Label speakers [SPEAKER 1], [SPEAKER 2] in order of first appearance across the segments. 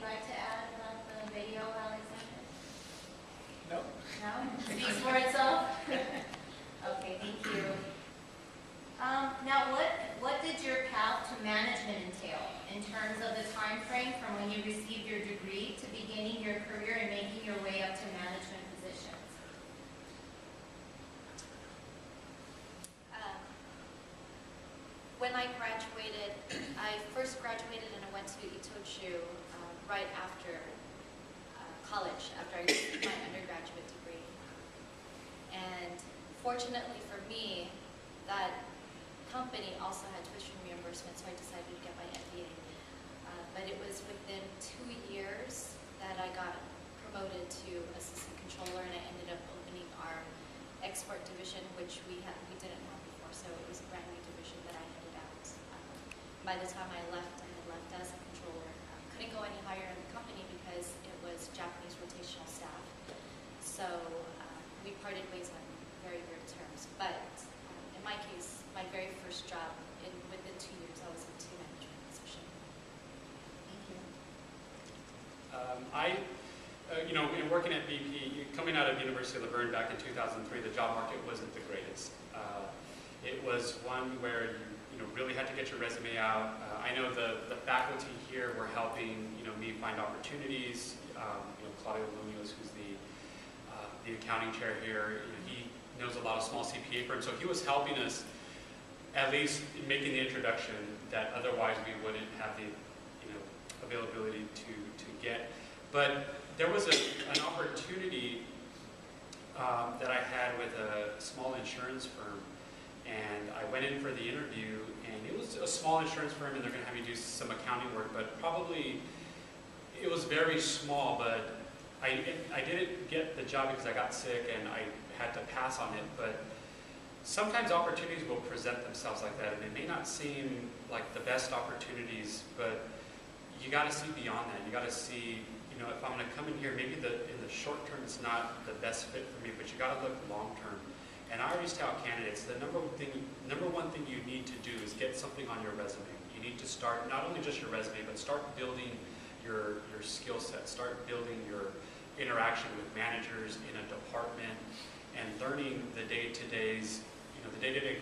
[SPEAKER 1] you'd like to add about the video, Alexander?
[SPEAKER 2] No.
[SPEAKER 1] No? Speaks for itself? Okay, thank you. Now, what did your path to management entail in terms of the time frame from when you received your degree to beginning your career and making your way up to management positions?
[SPEAKER 3] When I graduated, I first graduated and I went to Itochu right after college, after I received my undergraduate degree. And fortunately for me, that company also had tuition reimbursement, so I decided to get my MBA. But it was within 2 years that I got promoted to assistant controller, and I ended up opening our export division, which we didn't have before, so it was a brand new division that I headed out. By the time I had left as a controller. Couldn't go any higher in the company because it was Japanese rotational staff. So we parted ways on very good terms. But in my case, my very first job, within 2 years, I was into management position.
[SPEAKER 1] Thank you.
[SPEAKER 2] In working at BP, coming out of University of La Verne back in 2003, the job market wasn't the greatest. It was one where you really had to get your resume out. I know the faculty here were helping me find opportunities. Claudio Munoz, who's the accounting chair here, he knows a lot of small CPA firms, so he was helping us at least making the introduction that otherwise we wouldn't have the availability to get. But there was an opportunity that I had with a small insurance firm, and I went in for the interview, and it was a small insurance firm, and they're going to have me do some accounting work, but probably it was very small. But I didn't get the job because I got sick and I had to pass on it. But sometimes opportunities will present themselves like that, and they may not seem like the best opportunities, but you got to see beyond that. You got to see, if I'm going to come in here, maybe in the short term it's not the best fit for me, but you got to look long term. And I always tell candidates the number one thing you need to do is get something on your resume. You need to start not only just your resume, but start building your skill set. Start building your interaction with managers in a department, and learning the day-to-day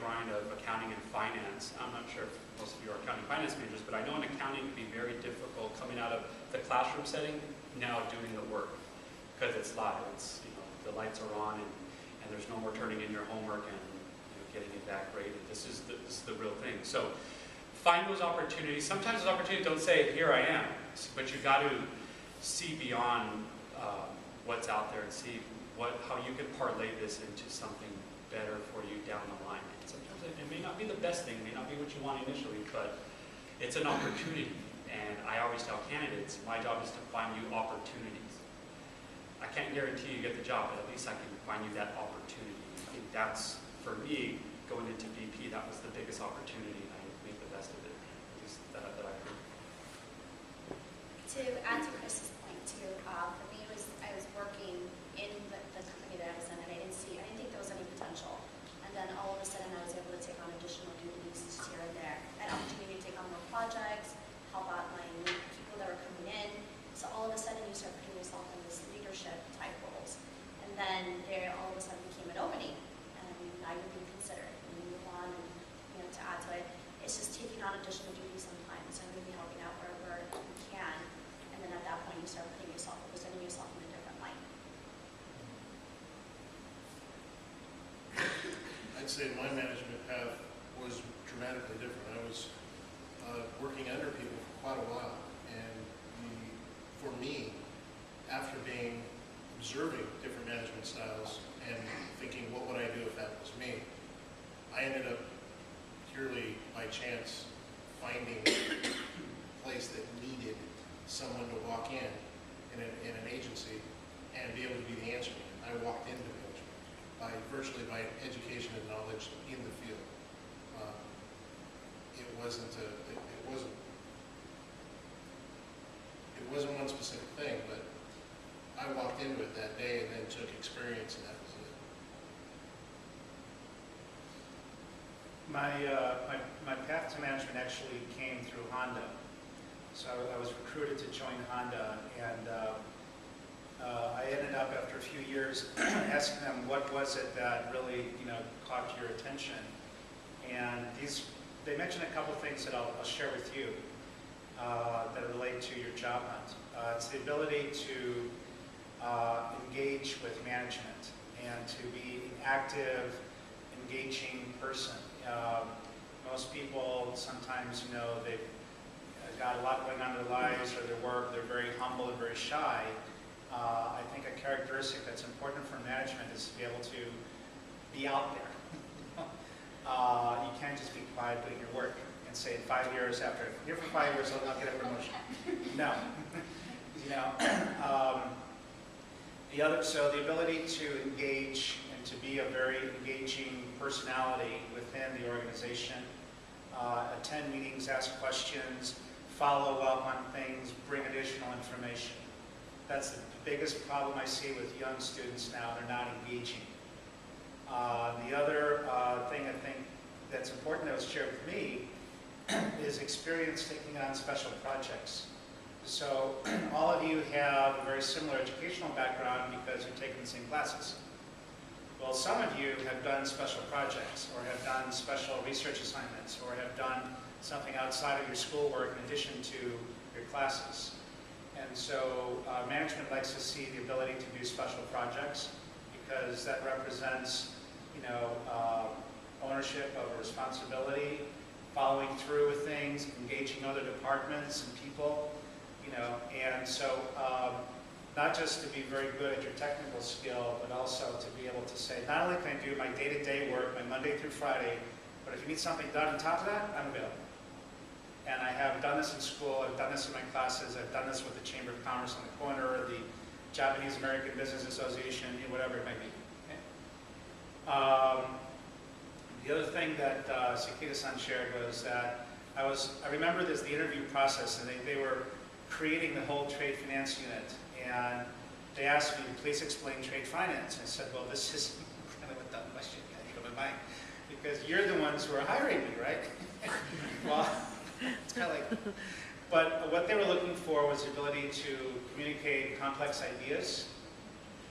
[SPEAKER 2] grind of accounting and finance. I'm not sure if most of you are accounting and finance majors, but I know in accounting it can be very difficult coming out of the classroom setting, now doing the work, because it's live. It's the lights are on, and there's no more turning in your homework and getting it back graded. This is the real thing. So find those opportunities. Sometimes those opportunities don't say, here I am, but you got to see beyond what's out there and see how you can parlay this into something better for you down the line. And sometimes it may not be the best thing, it may not be what you want initially, but it's an opportunity. And I always tell candidates, my job is to find you opportunities. I can't guarantee you get the job, but at least I can find you that opportunity. I think that's, for me, going into BP, that was the biggest opportunity, and I made the best of it, at least that I heard.
[SPEAKER 4] To add to Chris's point too, for me I was working in the company that I was in, and I didn't think there was any potential. And then all of a sudden I was able to take on additional duties here and there. I had opportunity to take on more projects, help out my new people that were coming in. So all of a sudden you start putting yourself in this leadership type roles. And then there all of a sudden became an opening, and now you're being considered, and you move on, and to add to it, it's just taking on additional duties sometimes, and maybe helping out wherever you can. And then at that point you start presenting yourself in a different light.
[SPEAKER 5] I'd say my management path was dramatically different. I was working under people for quite a while, and for me, after observing different management styles and thinking, what would I do if that was me, I ended up purely by chance finding a place that needed someone to walk in an agency and be able to be the answer man. I walked into management virtually by education and knowledge in the field. It wasn't one specific thing, but I walked into it that day and then took experience, and that was it.
[SPEAKER 6] My path to management actually came through Honda. So I was recruited to join Honda, and I ended up after a few years asking them what was it that really, caught your attention. And they mentioned a couple things that I'll share with you that relate to your job hunt. It's the ability to engage with management and to be an active, engaging person. Most people sometimes, they've got a lot going on in their lives or their work, they're very humble and very shy. I think a characteristic that's important for management is to be able to be out there. You can't just be quiet doing your work and say in 5 years after, here for 5 years, I'll not get a promotion. No. So the ability to engage and to be a very engaging personality within the organization, attend meetings, ask questions, follow up on things, bring additional information. That's the biggest problem I see with young students now. They're not engaging. The other thing I think that's important that was shared with me is experience taking on special projects. So all of you have a very similar educational background because you're taking the same classes. Well, some of you have done special projects or have done special research assignments or have done something outside of your schoolwork in addition to your classes. And so management likes to see the ability to do special projects because that represents, ownership of a responsibility, following through with things, engaging other departments and people, and so not just to be very good at your technical skill, but also to be able to say, not only can I do my day-to-day work, my Monday through Friday, but if you need something done on top of that, I'm available. And I have done this in school, I've done this in my classes, I've done this with the Chamber of Commerce on the corner, the Japanese American Business Association, whatever it might be. Okay? The other thing that Sakita-san shared was that I remember the interview process, and they were creating the whole trade finance unit, and they asked me to please explain trade finance. I said, well, this is kind of a dumb question from my mind, because you're the ones who are hiring me, right? Well, it's kind of like, but what they were looking for was the ability to communicate complex ideas,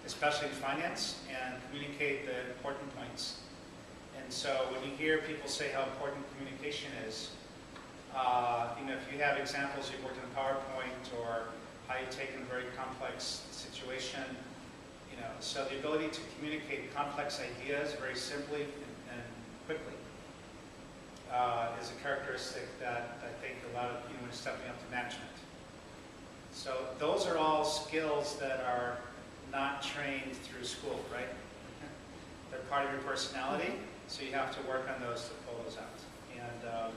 [SPEAKER 6] especially in finance, and communicate the important points. And so when you hear people say how important communication is, if you have examples you've worked in a PowerPoint or how you take in a very complex situation, so the ability to communicate complex ideas very simply and quickly is a characteristic that I think a lot of when stepping up to management. So those are all skills that are not trained through school, right? They're part of your personality, so you have to work on those to pull those out. And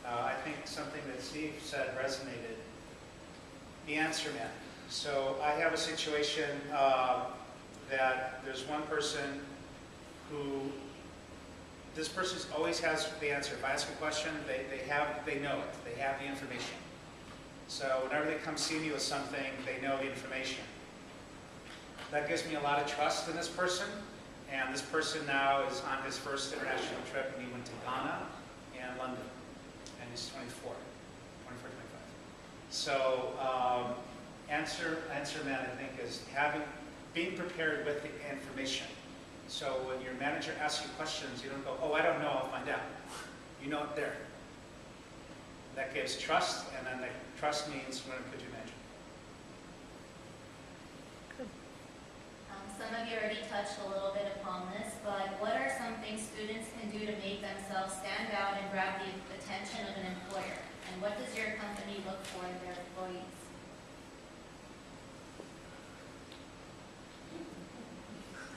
[SPEAKER 6] I think something that Steve said resonated, the answer man. So I have a situation that there's one person who, this person always has the answer. If I ask a question, they know it. They have the information. So whenever they come see me with something, they know the information. That gives me a lot of trust in this person. And this person now is on his first international trip, and he went to Ghana and London. And he's 24, 25. So answer man, I think, is being prepared with the information. So when your manager asks you questions, you don't go, oh, I don't know, I'll find out. You know it there. That gives trust, and then the trust means we're going to put you in management.
[SPEAKER 1] Some of you already touched a little bit upon this, but what are some things students can do to make themselves stand out and grab the attention of an employer? And what does your company look for in their employees?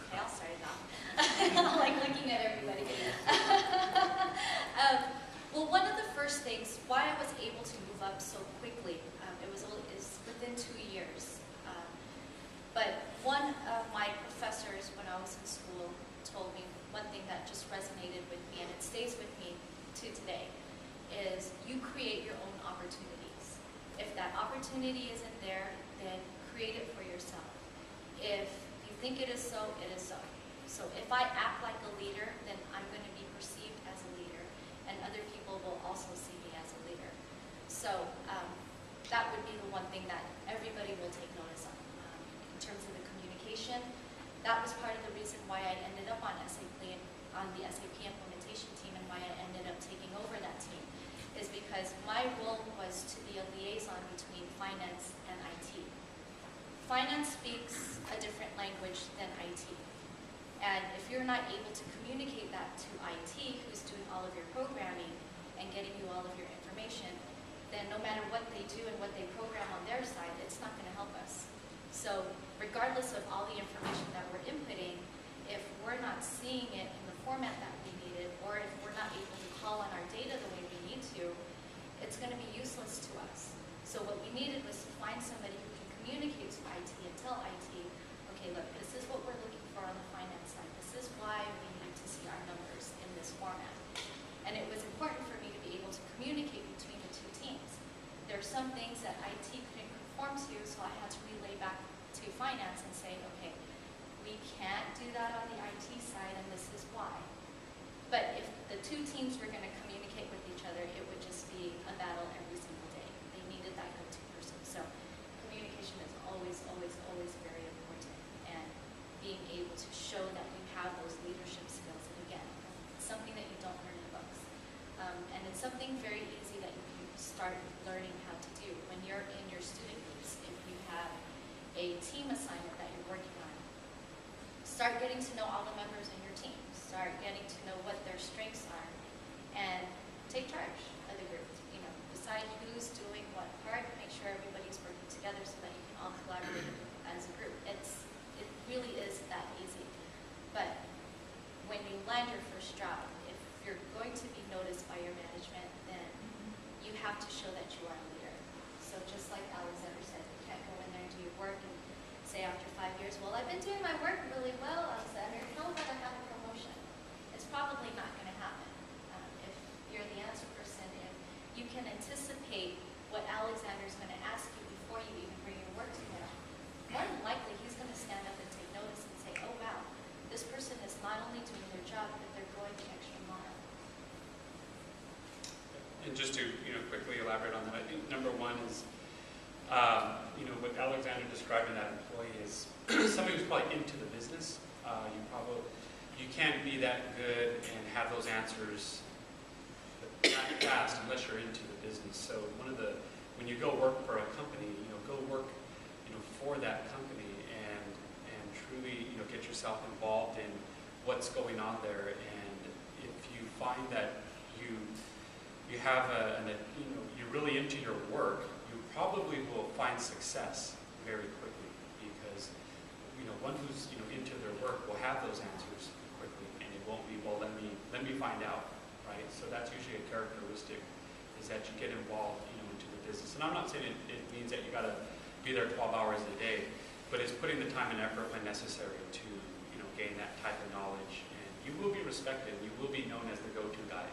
[SPEAKER 3] Okay, I'll start it off. I like looking at everybody. Well, one of the first things, why I was able to move up so quickly, is within 2 years. But one of my professors when I was in school told me one thing that just resonated with me, and it stays with me to today, is you create your own opportunities. If that opportunity isn't there, then create it for yourself. If you think it is so, it is so. So if I act like a leader, then I'm going to be perceived as a leader, and other people will also see me as a leader. So That was part of the reason why I ended up on the SAP implementation team, and why I ended up taking over that team, is because my role was to be a liaison between finance and IT. Finance speaks a different language than IT. And if you're not able to communicate that to IT, who's doing all of your programming and getting you all of your information, then no matter what they do and what they program on their side, it's not going to help us. So regardless of all the information that we're inputting, if we're not seeing it in the format that we needed, or if we're not able to call on our data the way we need to, it's going to be useless to us. So what we needed was to find somebody who can communicate to IT and tell IT, okay, look, this is what we're looking for on the finance side. This is why we need to see our numbers in this format. And it was important for me to be able to communicate between the two teams. There are some things that IT couldn't conform to, so I had to relay back to finance and say, okay, we can't do that on the IT side, and this is why. But if the two teams were going to communicate with each other, it would just be a battle every single day. They needed that go-to person. So communication is always, always, always very important. And being able to show that you have those leadership skills. And again, it's something that you don't learn in books. And it's something very easy that you can start learning how to do. When you're in your student groups, if you have a team assignment that you're working on, start getting to know all the members in your team. Start getting to know what their strengths are, and take charge of the group. You know, decide who's doing what part, make sure everybody's working together so that you can all collaborate as a group. It really is that easy. But when you land your first job, if you're going to be noticed by your management, then you have to show that you are a leader. So just like Alexander said, you can't go in there and do your work and say after 5 years, well, I've been doing my work really well, Alexander, how about I have a promotion? It's probably not going to happen. If you're the answer person, if you can anticipate what Alexander's going to ask you before you even bring your work to him, more than likely he's going to stand up and take notice and say, oh wow, this person is not only doing their job, but they're going the extra mile.
[SPEAKER 2] And just to quickly elaborate on that, I think number one is what Alexander described in that employee is somebody who's probably into the business. You can't be that good and have those answers that fast unless you're into the business. So when you go work for a company, go work for that company and truly get yourself involved in what's going on there. And if you find that you have you're really into your work, you probably will find success very quickly, because one who's into their work will have those answers quickly, and it won't be, well, let me find out, right? So that's usually a characteristic, is that you get involved into the business. And I'm not saying it means that you got to be there 12 hours a day, but it's putting the time and effort when necessary to gain that type of knowledge, and you will be respected. You will be known as the go-to guy